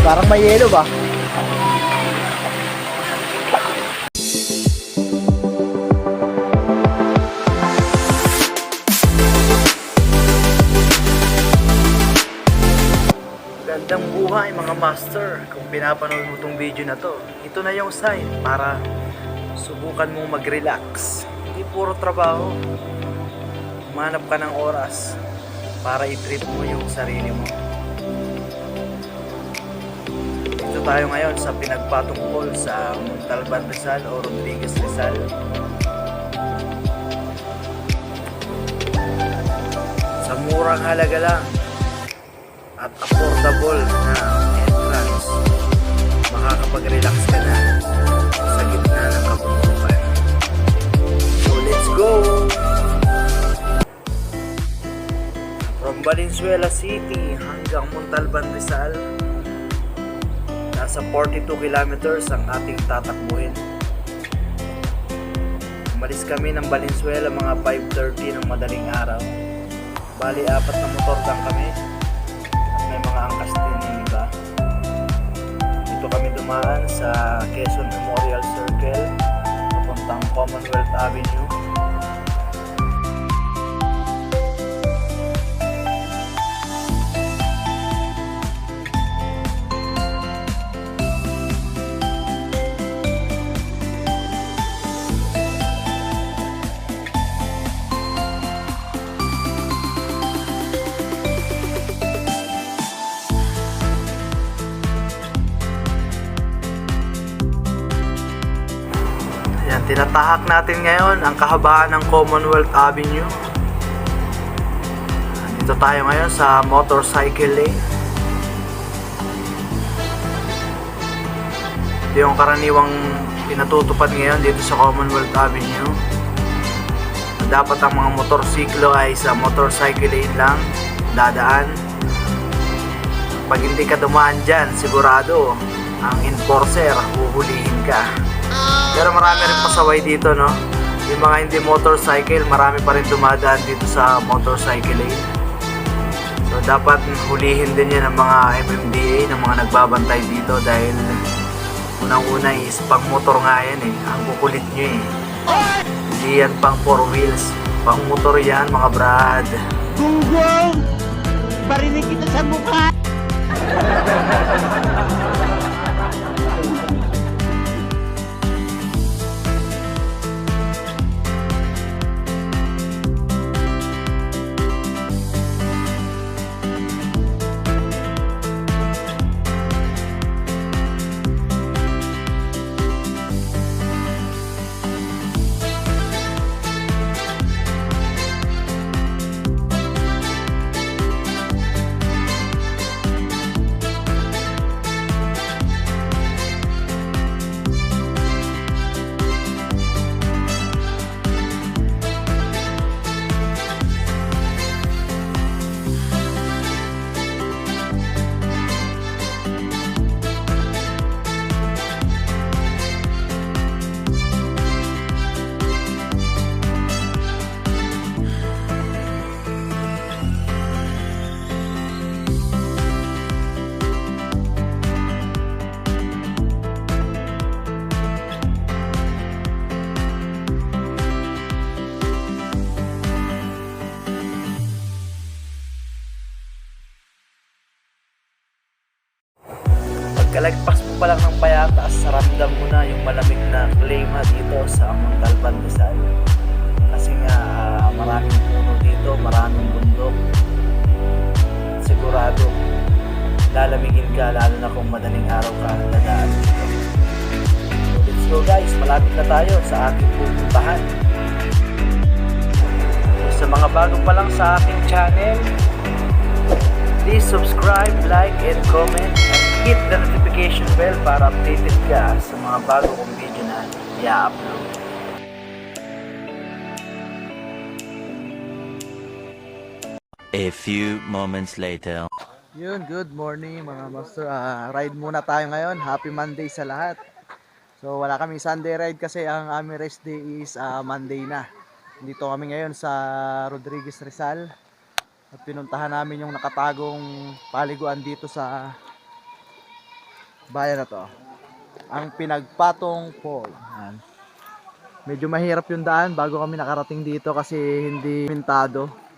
Parang may yelo ba? Gandang buhay mga master. Kung pinapanood mo tong video na to, ito na yung sign para subukan mong mag-relax. Hindi puro trabaho. Humanap ka ng oras para i-treat mo yung sarili mo. Dito tayo ngayon sa pinagpatungkol sa Montalban Rizal o Rodriguez Rizal. Sa murang halaga lang at affordable na entrance, makakapag-relax ka na sa gitna ng kabundukan. So let's go! From Valenzuela City hanggang Montalban Rizal, nasa 42 kilometers ang ating tatakbuhin. Umalis kami ng Valenzuela mga 5:30 ng madaling araw. Bali, 4 na motor lang kami. May mga angkas din yung iba. Dito kami dumaan sa Quezon Memorial Circle papuntang Commonwealth Avenue. Yan, tinatahak natin ngayon ang kahabaan ng Commonwealth Avenue. Dito tayo ngayon sa motorcycle lane. Ito yung karaniwang pinatutupad ngayon dito sa Commonwealth Avenue. Dapat ang mga motorsiklo ay sa motorcycle lane lang dadaan. Pag hindi ka dumaan dyan, sigurado ang enforcer huhulihin ka. Pero marami rin pasaway dito, no? Yung mga hindi motorcycle, marami pa rin dumadaan dito sa motorcycle lane. So dapat hulihin din yan ng mga MMDA, ng mga nagbabantay dito dahil unang-una is pang motor nga yan eh. Ang kukulit nyo eh. Hindi yan pang 4 wheels. Pang motor yan mga brad. Gunggong! Barinig kita sa mukha! Pagkalagpas mo pa lang ng Payatas, ramdam mo na yung malamig na klima dito sa Montalban Rizal. Kasi nga maraming puno dito, maraming bundok. Sigurado lalamigin ka, lalo na kung madaling araw ka dadaan dito. So let's go guys, malapit na tayo sa ating pupuntahan. So, sa mga bago pa lang sa aking channel, please subscribe, like, and comment, and hit the notification bell para updated ka sa mga bago kong video na i-upload. A few moments later. Yun, good morning mga master. Ride muna tayo ngayon. Happy Monday sa lahat. So wala kami Sunday ride kasi ang aming rest day is Monday na. Dito kami ngayon sa Rodriguez Rizal. At pinuntahan namin yung nakatagong paliguan dito sa bayan na to. Ang Pinagpatong Fall. Yan. Medyo mahirap yung daan bago kami nakarating dito kasi hindi pintado.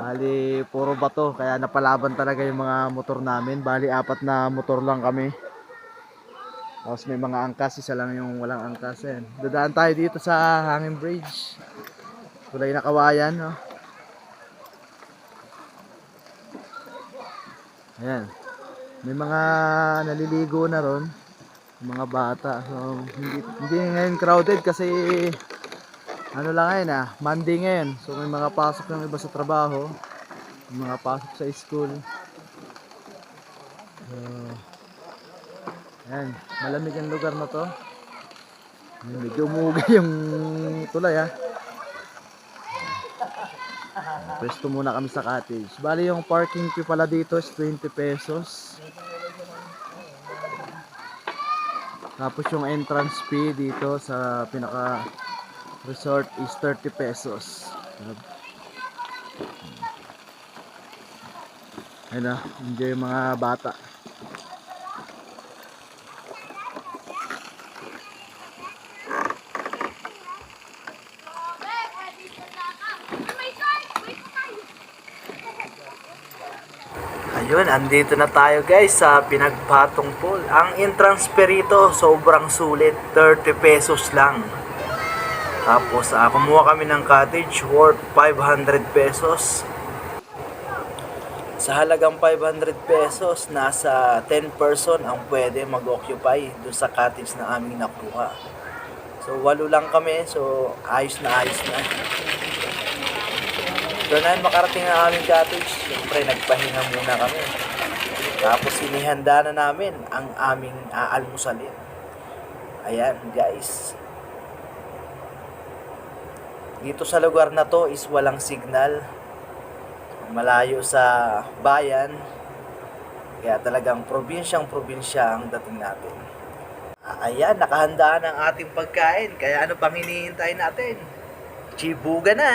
Bali, puro bato. Kaya napalaban talaga yung mga motor namin. Bali, 4 na motor lang kami. Tapos may mga angkas. Isa lang yung walang angkas. Yan. Dadaan tayo dito sa Hanging Bridge. Kulay na kawayan. No? Ayan. May mga naliligo na ron. Mga bata. So, hindi ngayon crowded kasi ano lang ngayon Monday ngayon. So may mga pasok ng iba sa trabaho, may mga pasok sa school. So, ayan, malamig ang lugar na to. Medyo umuga yung tulay Pwesto muna kami sa cottage. Bali yung parking fee pala dito is 20 pesos. Tapos yung entrance fee dito sa pinaka resort is 30 pesos. Ayun enjoy yung mga bata. Ayun, andito na tayo guys sa Pinagpatong Pool. Ang entrance fee rito sobrang sulit, 30 pesos lang. Tapos kumuha kami ng cottage worth 500 pesos. Sa halagang 500 pesos, nasa 10 person ang pwede mag-occupy doon sa cottage na aming nakuha. So 8 lang kami, so ayos na ayos na. Doon na makarating ang aming cottage. Siyempre nagpahinga muna kami. Tapos inihanda na namin ang aming aalmusalin. Ayan guys. Dito sa lugar na to is walang signal. Malayo sa bayan. Kaya talagang probinsya ang dating natin. Ayan, nakahanda ang ating pagkain. Kaya ano pang hinihintay natin? Chibuga na!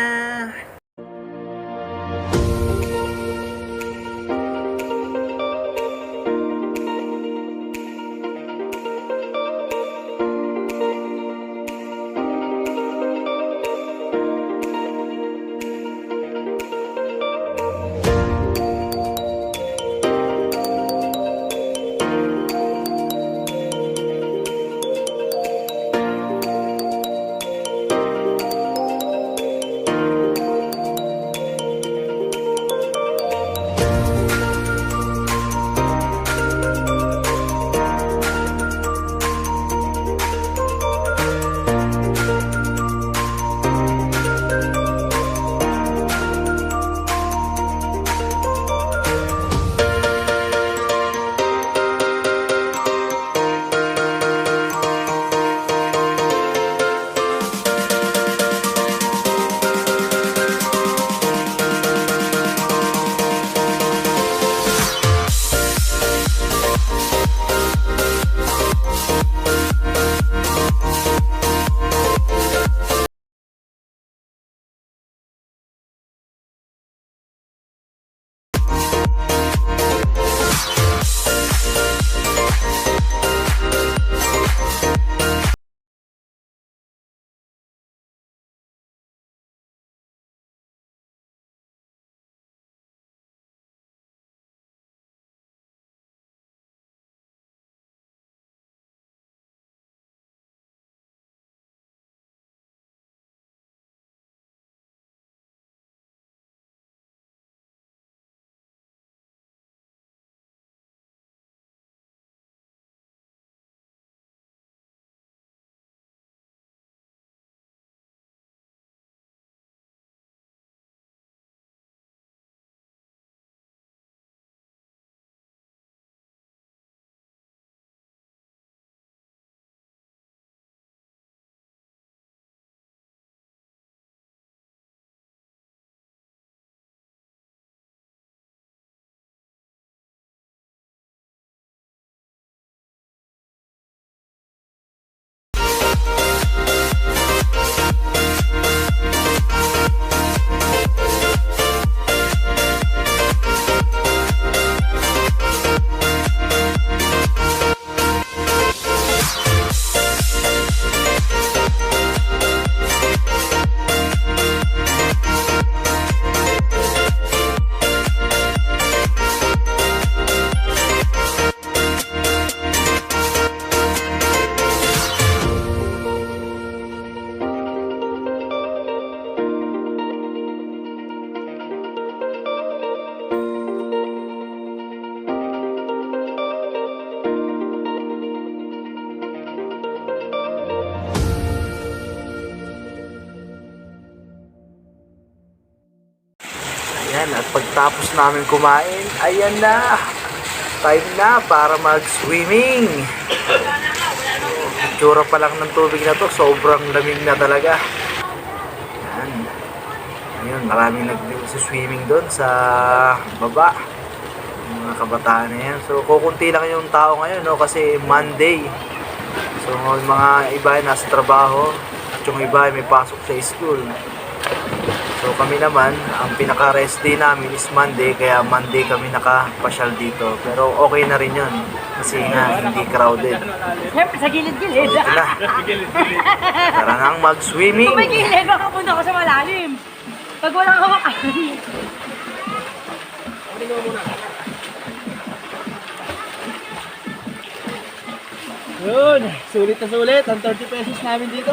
Ayan, at pagtapos namin kumain, ayan na. Time na para mag-swimming. Itsura pa lang ng tubig na to, sobrang lamig na talaga. Ayan. Ayun, maraming nag-swimming doon sa baba. Yung mga kabataan na yan. So, kukunti lang yung tao ngayon, no? Kasi Monday. So, yung mga iba ay nasa trabaho. At yung iba ay may pasok sa school. So, kami naman, ang pinaka-rest day namin is Monday. Kaya Monday kami nakapasyal dito. Pero okay na rin yun. Kasi nga, hindi crowded. Siyempre, sa gilid-gilid. So, ito na. Tara nang mag-swimming. Kung may gilid, baka punta ko sa malalim. Pag walang hawakan. Yun, sulit na sulit. Ang 30 pesos namin dito.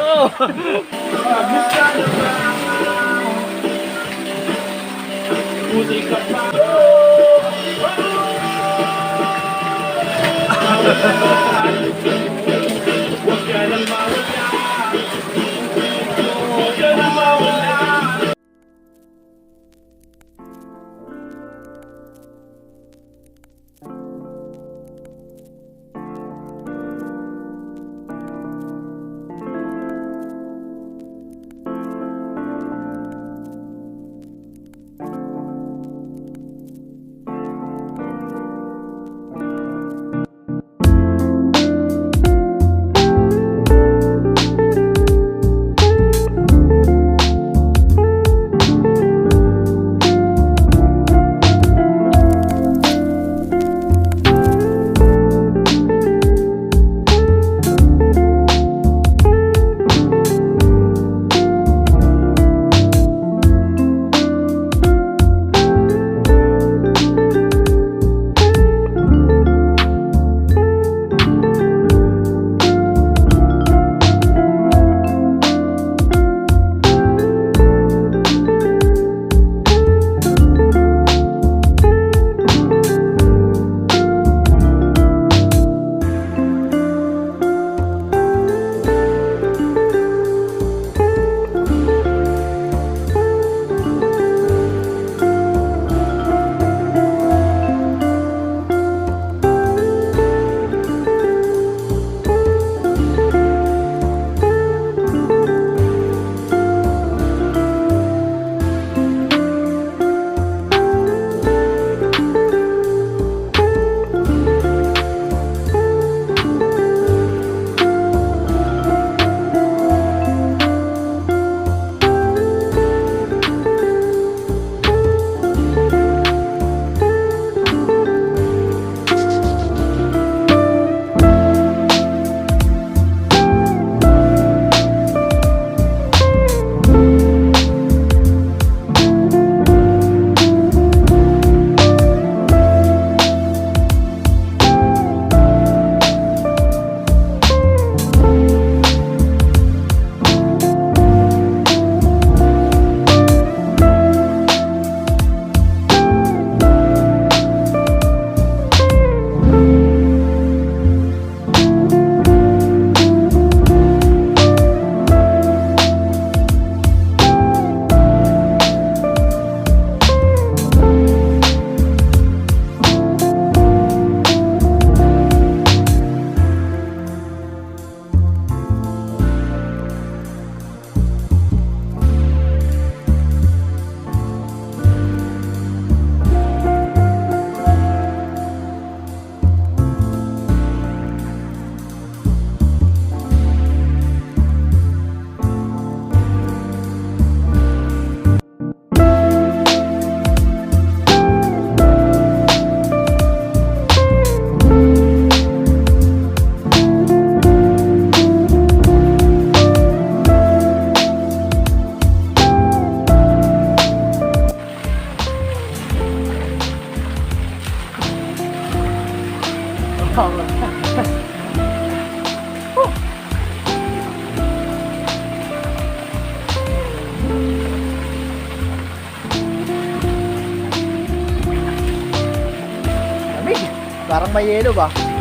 Parang may yelo ba?